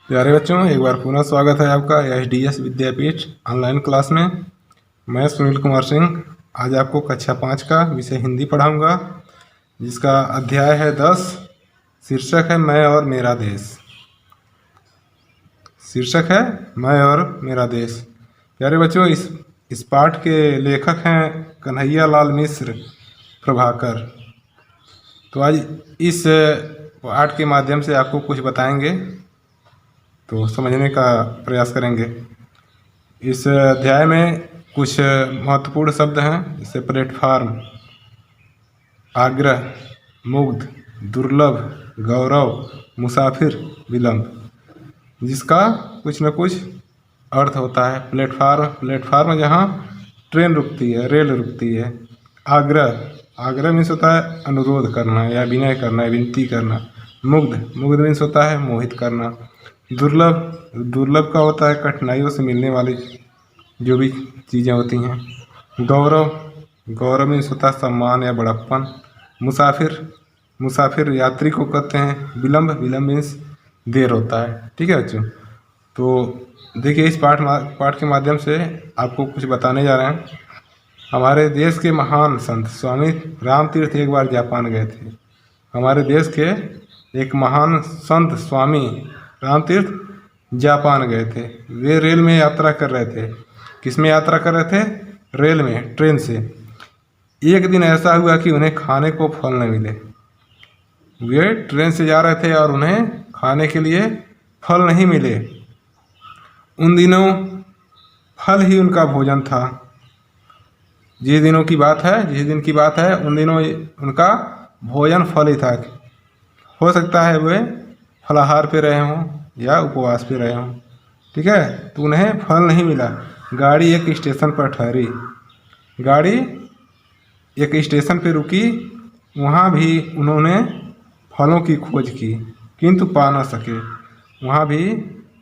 प्यारे बच्चों, एक बार पुनः स्वागत है आपका एचडीएस विद्यापीठ ऑनलाइन क्लास में। मैं सुनील कुमार सिंह आज आपको कक्षा 5 का विषय हिंदी पढ़ाऊंगा, जिसका अध्याय है 10। शीर्षक है मैं और मेरा देश। शीर्षक है मैं और मेरा देश। प्यारे बच्चों, इस पाठ के लेखक हैं कन्हैया लाल मिश्र प्रभाकर। तो आज इस पाठ के माध्यम से आपको कुछ बताएंगे, तो समझने का प्रयास करेंगे। इस अध्याय में कुछ महत्वपूर्ण शब्द हैं, जैसे प्लेटफार्म, आग्रह, मुग्ध, दुर्लभ, गौरव, मुसाफिर, विलंब, जिसका कुछ न कुछ अर्थ होता है। प्लेटफार्म जहाँ ट्रेन रुकती है, रेल रुकती है। आग्रह मीन्स होता है अनुरोध करना या विनय करना, विनती करना। मुग्ध मीन्स होता है मोहित करना। दुर्लभ का होता है कठिनाइयों से मिलने वाली जो भी चीज़ें होती हैं। गौरव मीन्स होता है सम्मान या बड़प्पन। मुसाफिर यात्री को कहते हैं। विलंब मीन्स देर होता है। ठीक है बच्चों, तो देखिए इस पाठ के माध्यम से आपको कुछ बताने जा रहे हैं। हमारे देश के महान संत स्वामी रामतीर्थ एक बार जापान गए थे। हमारे देश के एक महान संत स्वामी रामतीर्थ जापान गए थे। वे रेल में यात्रा कर रहे थे। किस में यात्रा कर रहे थे? रेल में, ट्रेन से। एक दिन ऐसा हुआ कि उन्हें खाने को फल न मिले। वे ट्रेन से जा रहे थे और उन्हें खाने के लिए फल नहीं मिले। उन दिनों फल ही उनका भोजन था। जिस दिन की बात है उन दिनों उनका भोजन फल ही था। हो सकता है वे फलाहार पे रहे हों या उपवास पे रहे हों। ठीक है, तो उन्हें फल नहीं मिला। गाड़ी एक स्टेशन पर ठहरी। गाड़ी एक स्टेशन पे रुकी। वहाँ भी उन्होंने फलों की खोज की, किंतु पा न सके। वहाँ भी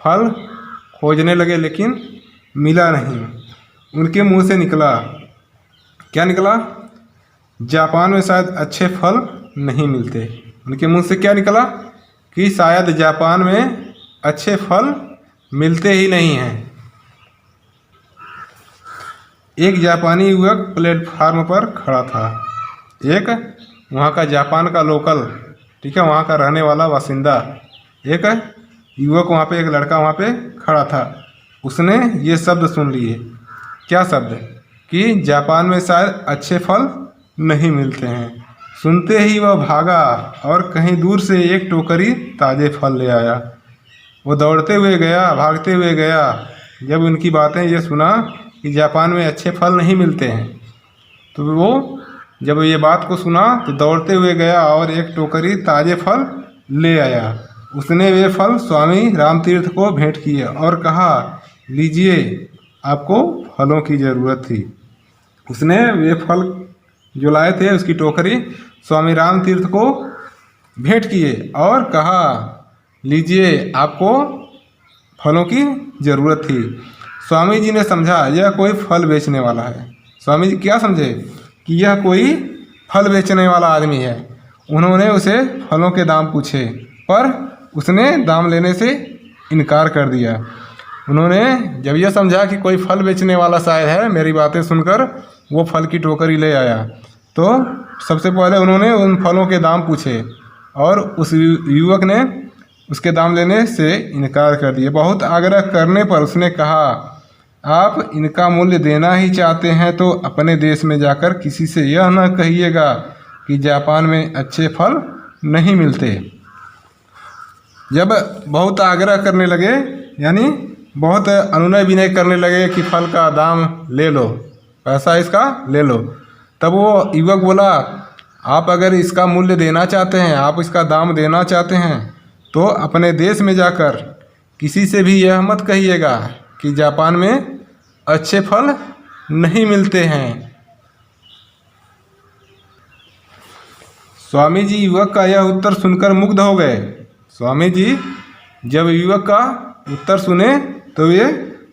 फल खोजने लगे, लेकिन मिला नहीं। उनके मुंह से निकला, क्या निकला? जापान में शायद अच्छे फल नहीं मिलते। उनके मुंह से क्या निकला? कि शायद जापान में अच्छे फल मिलते ही नहीं हैं। एक जापानी युवक प्लेटफार्म पर खड़ा था। एक वहाँ का जापान का लोकल, ठीक है, वहाँ का रहने वाला बासिंदा, एक युवक वहाँ पे, एक लड़का वहाँ पे खड़ा था। उसने ये शब्द सुन लिए। क्या शब्द? कि जापान में शायद अच्छे फल नहीं मिलते हैं। सुनते ही वह भागा और कहीं दूर से एक टोकरी ताज़े फल ले आया। वो दौड़ते हुए गया, भागते हुए गया। जब उनकी बातें ये सुना कि जापान में अच्छे फल नहीं मिलते हैं, तो वो जब ये बात को सुना तो दौड़ते हुए गया और एक टोकरी ताज़े फल ले आया। उसने वे फल स्वामी रामतीर्थ को भेंट किए और कहा, लीजिए, आपको फलों की ज़रूरत थी। उसने वे फल जो लाए थे, उसकी टोकरी स्वामी रामतीर्थ को भेंट किए और कहा, लीजिए, आपको फलों की ज़रूरत थी। स्वामी जी ने समझा यह कोई फल बेचने वाला है। स्वामी जी क्या समझे? कि यह कोई फल बेचने वाला आदमी है। उन्होंने उसे फलों के दाम पूछे, पर उसने दाम लेने से इनकार कर दिया। उन्होंने जब यह समझा कि कोई फल बेचने वाला शायद है, मेरी बातें सुनकर वो फल की टोकरी ले आया, तो सबसे पहले उन्होंने उन फलों के दाम पूछे और उस युवक ने उसके दाम लेने से इनकार कर दिया। बहुत आग्रह करने पर उसने कहा, आप इनका मूल्य देना ही चाहते हैं तो अपने देश में जाकर किसी से यह न कहिएगा कि जापान में अच्छे फल नहीं मिलते। जब बहुत आग्रह करने लगे, यानी बहुत अनुनय विनय करने लगे कि फल का दाम ले लो, पैसा इसका ले लो, तब वो युवक बोला, आप अगर इसका मूल्य देना चाहते हैं, आप इसका दाम देना चाहते हैं, तो अपने देश में जाकर किसी से भी यह मत कहिएगा कि जापान में अच्छे फल नहीं मिलते हैं। स्वामी जी युवक का यह उत्तर सुनकर मुग्ध हो गए। स्वामी जी जब युवक का उत्तर सुने तो वे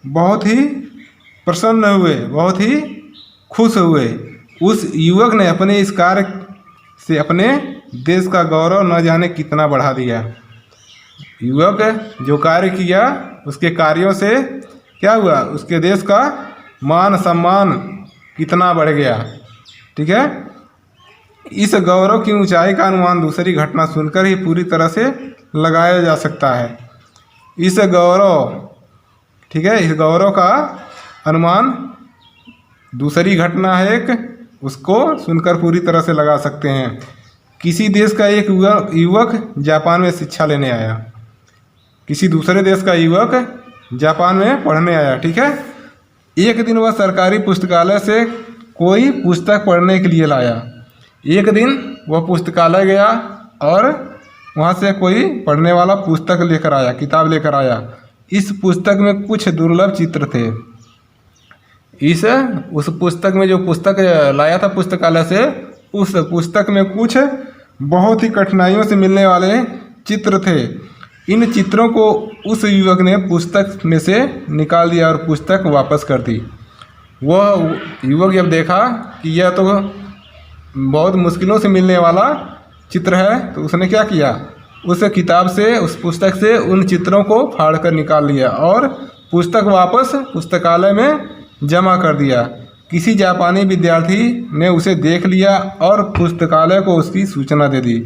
बहुत ही प्रसन्न हुए, बहुत ही खुश हुए। उस युवक ने अपने इस कार्य से अपने देश का गौरव न जाने कितना बढ़ा दिया। युवक जो कार्य किया उसके कार्यों से क्या हुआ, उसके देश का मान सम्मान कितना बढ़ गया। ठीक है, इस गौरव की ऊंचाई का अनुमान दूसरी घटना सुनकर ही पूरी तरह से लगाया जा सकता है। इस गौरव, ठीक है, इस गौरव का अनुमान दूसरी घटना है एक, उसको सुनकर पूरी तरह से लगा सकते हैं। किसी देश का एक युवक जापान में शिक्षा लेने आया। किसी दूसरे देश का युवक जापान में पढ़ने आया। ठीक है, एक दिन वह सरकारी पुस्तकालय से कोई पुस्तक पढ़ने के लिए लाया। एक दिन वह पुस्तकालय गया और वहाँ से कोई पढ़ने वाला पुस्तक लेकर आया, किताब लेकर आया। इस पुस्तक में कुछ दुर्लभ चित्र थे। उस पुस्तक में, जो पुस्तक लाया था पुस्तकालय से, उस पुस्तक में कुछ बहुत ही कठिनाइयों से मिलने वाले चित्र थे। इन चित्रों को उस युवक ने पुस्तक में से निकाल दिया और पुस्तक वापस कर दी। वह युवक जब देखा कि यह तो बहुत मुश्किलों से मिलने वाला चित्र है, तो उसने क्या किया, उस किताब से, उस पुस्तक से उन चित्रों को फाड़ कर निकाल लिया और पुस्तक वापस पुस्तकालय में जमा कर दिया। किसी जापानी विद्यार्थी ने उसे देख लिया और पुस्तकालय को उसकी सूचना दे दी।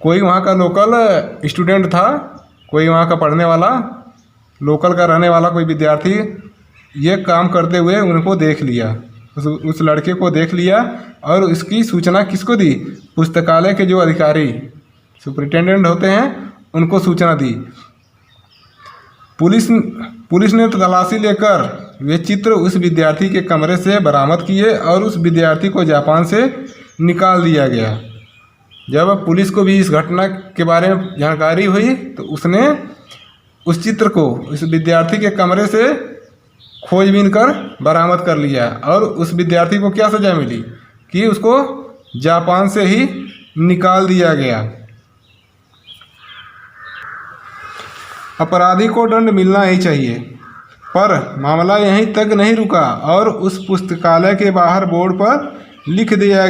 कोई वहाँ का लोकल स्टूडेंट था, कोई वहाँ का पढ़ने वाला, लोकल का रहने वाला कोई विद्यार्थी ये काम करते हुए उनको देख लिया, उस लड़के को देख लिया और उसकी सूचना किसको दी, पुस्तकालय के जो अधिकारी सुपरिटेंडेंट होते हैं उनको सूचना दी। पुलिस ने तलाशी लेकर वे चित्र उस विद्यार्थी के कमरे से बरामद किए और उस विद्यार्थी को जापान से निकाल दिया गया। जब पुलिस को भी इस घटना के बारे में जानकारी हुई तो उसने उस चित्र को उस विद्यार्थी के कमरे से खोजबीन कर बरामद कर लिया और उस विद्यार्थी को क्या सज़ा मिली कि उसको जापान से ही निकाल दिया गया। अपराधी को दंड मिलना ही चाहिए, पर मामला यहीं तक नहीं रुका और उस पुस्तकालय के बाहर बोर्ड पर लिख दिया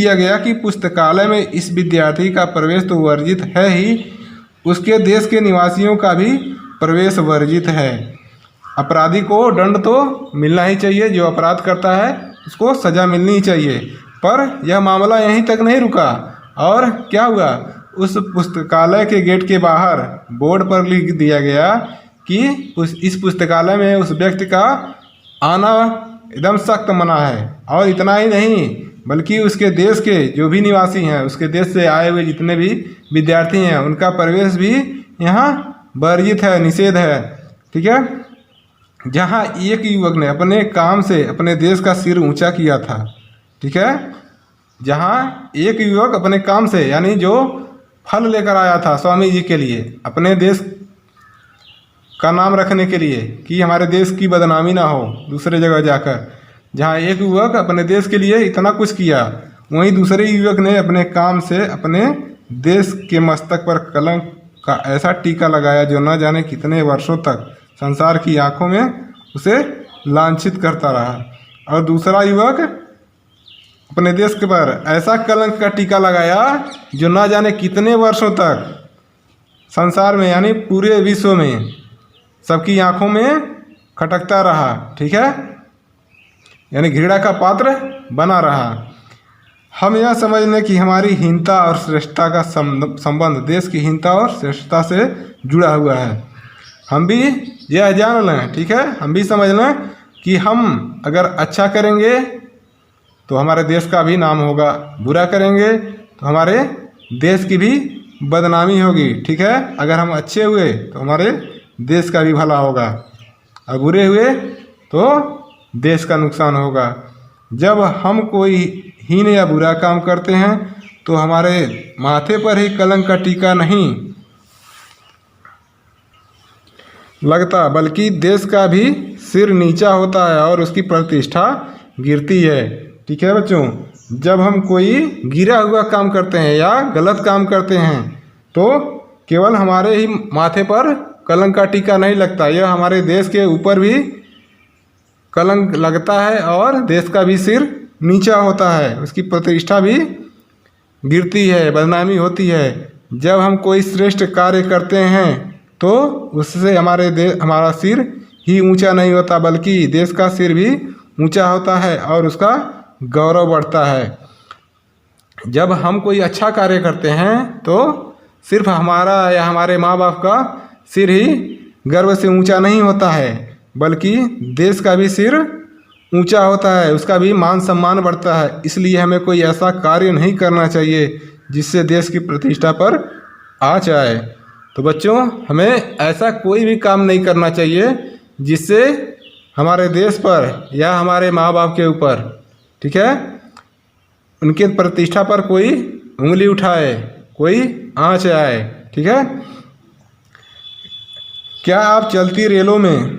गया कि पुस्तकालय में इस विद्यार्थी का प्रवेश तो वर्जित है ही, उसके देश के निवासियों का भी प्रवेश वर्जित है। अपराधी को दंड तो मिलना ही चाहिए, जो अपराध करता है उसको सज़ा मिलनी ही चाहिए, पर यह मामला यहीं तक नहीं रुका और क्या हुआ, उस पुस्तकालय के गेट के बाहर बोर्ड पर लिख दिया गया कि इस पुस्तकालय में उस व्यक्ति का आना एकदम सख्त मना है। और इतना ही नहीं, बल्कि उसके देश के जो भी निवासी हैं, उसके देश से आए हुए जितने भी विद्यार्थी हैं, उनका प्रवेश भी यहाँ वर्जित है, निषेध है। ठीक है, जहाँ एक युवक ने अपने काम से अपने देश का सिर ऊंचा किया था। ठीक है, जहाँ एक युवक अपने काम से, यानी जो फल लेकर आया था स्वामी जी के लिए, अपने देश का नाम रखने के लिए कि हमारे देश की बदनामी ना हो दूसरे जगह जाकर, जहाँ एक युवक अपने देश के लिए इतना कुछ किया, वहीं दूसरे युवक ने अपने काम से अपने देश के मस्तक पर कलंक का ऐसा टीका लगाया जो न जाने कितने वर्षों तक संसार की आंखों में उसे लांछित करता रहा। और दूसरा युवक अपने देश के पर ऐसा कलंक का टीका लगाया जो न जाने कितने वर्षों तक संसार में, यानी पूरे विश्व में सबकी आंखों में खटकता रहा। ठीक है, यानी घृणा का पात्र बना रहा। हम यह समझ लें कि हमारी हीनता और श्रेष्ठता का संबंध देश की हीनता और श्रेष्ठता से जुड़ा हुआ है। हम भी यह जान लें, ठीक है, हम भी समझ लें कि हम अगर अच्छा करेंगे तो हमारे देश का भी नाम होगा, बुरा करेंगे तो हमारे देश की भी बदनामी होगी। ठीक है, अगर हम अच्छे हुए तो हमारे देश का भी भला होगा और बुरे हुए तो देश का नुकसान होगा। जब हम कोई हीन या बुरा काम करते हैं तो हमारे माथे पर ही कलंक का टीका नहीं लगता, बल्कि देश का भी सिर नीचा होता है और उसकी प्रतिष्ठा गिरती है। ठीक है बच्चों, जब हम कोई गिरा हुआ काम करते हैं या गलत काम करते हैं तो केवल हमारे ही माथे पर कलंक का टीका नहीं लगता, यह हमारे देश के ऊपर भी कलंक लगता है और देश का भी सिर नीचा होता है, उसकी प्रतिष्ठा भी गिरती है, बदनामी होती है। जब हम कोई श्रेष्ठ कार्य करते हैं तो उससे हमारा सिर ही ऊंचा नहीं होता, बल्कि देश का सिर भी ऊंचा होता है और उसका गौरव बढ़ता है। जब हम कोई अच्छा कार्य करते हैं तो सिर्फ हमारा या हमारे माँ बाप का सिर ही गर्व से ऊंचा नहीं होता है, बल्कि देश का भी सिर ऊंचा होता है, उसका भी मान सम्मान बढ़ता है। इसलिए हमें कोई ऐसा कार्य नहीं करना चाहिए जिससे देश की प्रतिष्ठा पर आँच जाए। तो बच्चों, हमें ऐसा कोई भी काम नहीं करना चाहिए जिससे हमारे देश पर या हमारे माँ बाप के ऊपर, ठीक है, उनके प्रतिष्ठा पर कोई उंगली उठाए, कोई आँच आए, ठीक है। क्या आप चलती रेलों में,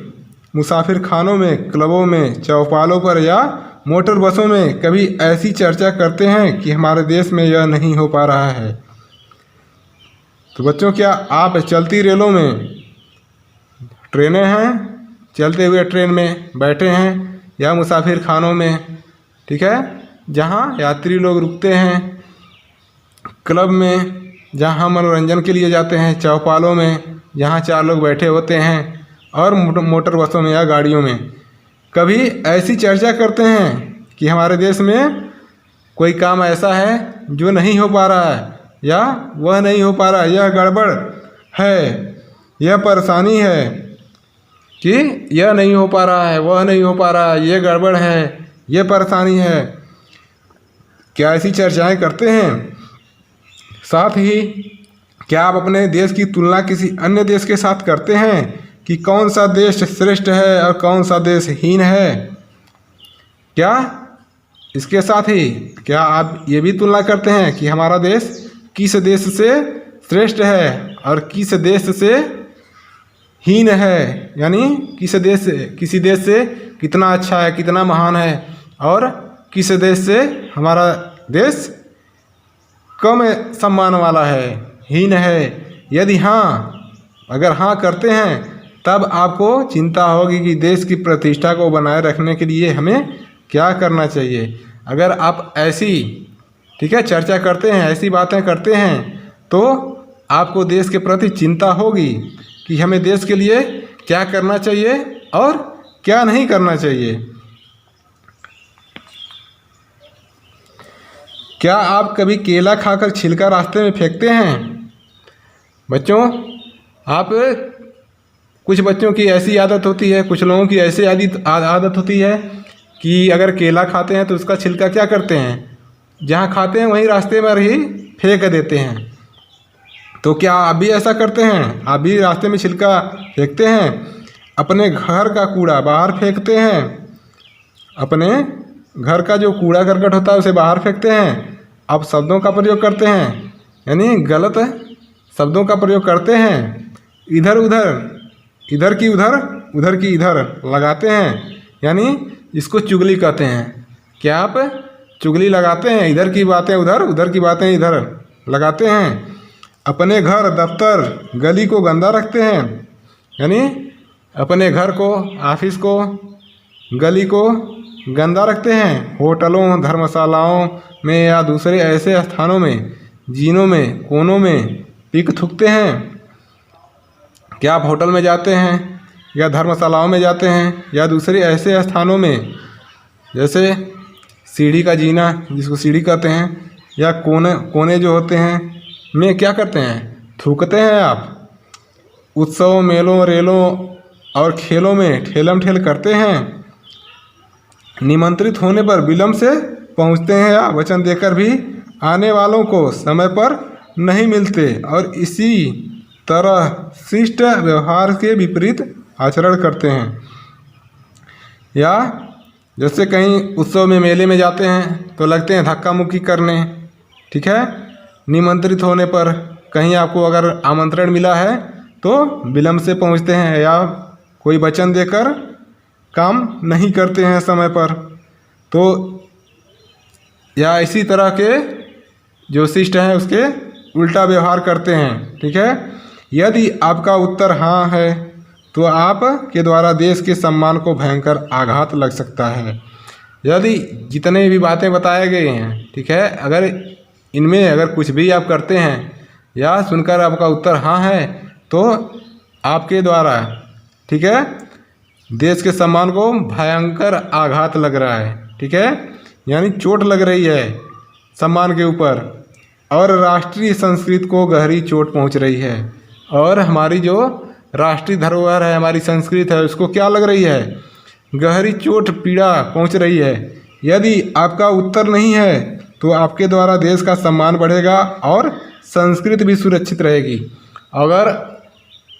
मुसाफिर खानों में, क्लबों में, चौपालों पर या मोटर बसों में कभी ऐसी चर्चा करते हैं कि हमारे देश में यह नहीं हो पा रहा है? तो बच्चों, क्या आप चलती रेलों में, ट्रेनें हैं, चलते हुए ट्रेन में बैठे हैं या मुसाफिर खानों में, ठीक है, जहाँ यात्री लोग रुकते हैं, क्लब में जहाँ मनोरंजन के लिए जाते हैं, चौपालों में जहाँ 4 लोग बैठे होते हैं, और मोटर बसों में या गाड़ियों में कभी ऐसी चर्चा करते हैं कि हमारे देश में कोई काम ऐसा है जो नहीं हो पा रहा है, या वह नहीं हो पा रहा है, यह गड़बड़ है, यह परेशानी है कि यह नहीं हो पा रहा है, वह नहीं हो पा रहा है, यह गड़बड़ है, यह परेशानी है। क्या ऐसी चर्चाएं करते हैं? साथ ही क्या आप अपने देश की तुलना किसी अन्य देश के साथ करते हैं कि कौन सा देश श्रेष्ठ है और कौन सा देश हीन है? क्या इसके साथ ही क्या आप ये भी तुलना करते हैं कि हमारा देश किस देश से श्रेष्ठ है और किस देश से हीन है, यानी किसी देश से कितना अच्छा है, कितना महान है, और किस देश से हमारा देश कम सम्मान वाला है, हीन है? यदि हाँ, अगर हाँ करते हैं तब आपको चिंता होगी कि देश की प्रतिष्ठा को बनाए रखने के लिए हमें क्या करना चाहिए। अगर आप ऐसी, ठीक है, चर्चा करते हैं, ऐसी बातें करते हैं, तो आपको देश के प्रति चिंता होगी कि हमें देश के लिए क्या करना चाहिए और क्या नहीं करना चाहिए। क्या आप कभी केला खाकर छिलका रास्ते में फेंकते हैं? बच्चों, आप कुछ बच्चों की ऐसी आदत होती है, कुछ लोगों की ऐसी आदत होती है कि अगर केला खाते हैं तो उसका छिलका क्या करते हैं, जहाँ खाते हैं वहीं रास्ते में ही फेंक देते हैं। तो क्या आप भी ऐसा करते हैं? आप भी रास्ते में छिलका फेंकते हैं? अपने घर का कूड़ा बाहर फेंकते हैं? अपने घर का जो कूड़ा करकट होता है उसे बाहर फेंकते हैं? आप शब्दों का प्रयोग करते हैं, यानी गलत शब्दों का प्रयोग करते हैं, इधर उधर, इधर की उधर, उधर की इधर लगाते हैं, यानी इसको चुगली कहते हैं। क्या आप चुगली लगाते हैं? इधर की बातें उधर, उधर की बातें इधर लगाते हैं। अपने घर, दफ्तर, गली को गंदा रखते हैं, यानी अपने घर को, ऑफिस को, गली को गंदा रखते हैं। होटलों, धर्मशालाओं में या दूसरे ऐसे स्थानों में, जीनों में, कोनों में पीक थूकते हैं। क्या आप होटल में जाते हैं या धर्मशालाओं में जाते हैं या दूसरे ऐसे स्थानों में, जैसे सीढ़ी का जीना जिसको सीढ़ी कहते हैं, या कोने जो होते हैं में क्या करते हैं? थूकते हैं आप। उत्सवों, मेलों, रेलों और खेलों में ठेलम ठेल करते हैं। निमंत्रित होने पर विलंब से पहुंचते हैं या वचन देकर भी आने वालों को समय पर नहीं मिलते, और इसी तरह शिष्ट व्यवहार के विपरीत आचरण करते हैं। या जैसे कहीं उत्सव में, मेले में जाते हैं तो लगते हैं धक्का मुक्की करने, ठीक है। निमंत्रित होने पर कहीं आपको अगर आमंत्रण मिला है तो विलंब से पहुंचते हैं या कोई वचन देकर काम नहीं करते हैं समय पर। तो या इसी तरह के जो शिष्ट हैं उसके उल्टा व्यवहार करते हैं, ठीक है। यदि आपका उत्तर हाँ है तो आप के द्वारा देश के सम्मान को भयंकर आघात लग सकता है। यदि जितने भी बातें बताए गए हैं, ठीक है, अगर इनमें अगर कुछ भी आप करते हैं यह सुनकर आपका उत्तर हाँ है तो आपके द्वारा, ठीक है, देश के सम्मान को भयंकर आघात लग रहा है, ठीक है, यानी चोट लग रही है सम्मान के ऊपर और राष्ट्रीय संस्कृति को गहरी चोट पहुंच रही है और हमारी जो राष्ट्रीय धरोहर है, हमारी संस्कृति है, उसको क्या लग रही है, गहरी चोट पीड़ा पहुंच रही है। यदि आपका उत्तर नहीं है तो आपके द्वारा देश का सम्मान बढ़ेगा और संस्कृति भी सुरक्षित रहेगी। अगर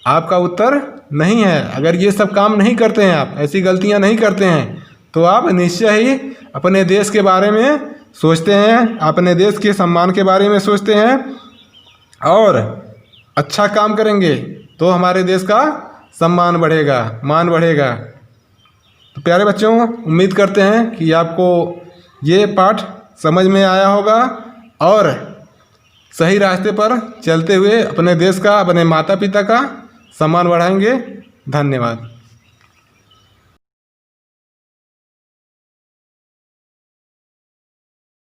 आपका उत्तर नहीं है, अगर ये सब काम नहीं करते हैं, आप ऐसी गलतियां नहीं करते हैं, तो आप निश्चय ही अपने देश के बारे में सोचते हैं, अपने देश के सम्मान के बारे में सोचते हैं और अच्छा काम करेंगे तो हमारे देश का सम्मान बढ़ेगा, मान बढ़ेगा। तो प्यारे बच्चों, उम्मीद करते हैं कि आपको ये पाठ समझ में आया होगा और सही रास्ते पर चलते हुए अपने देश का, अपने माता पिता का सम्मान बढ़ाएंगे। धन्यवाद।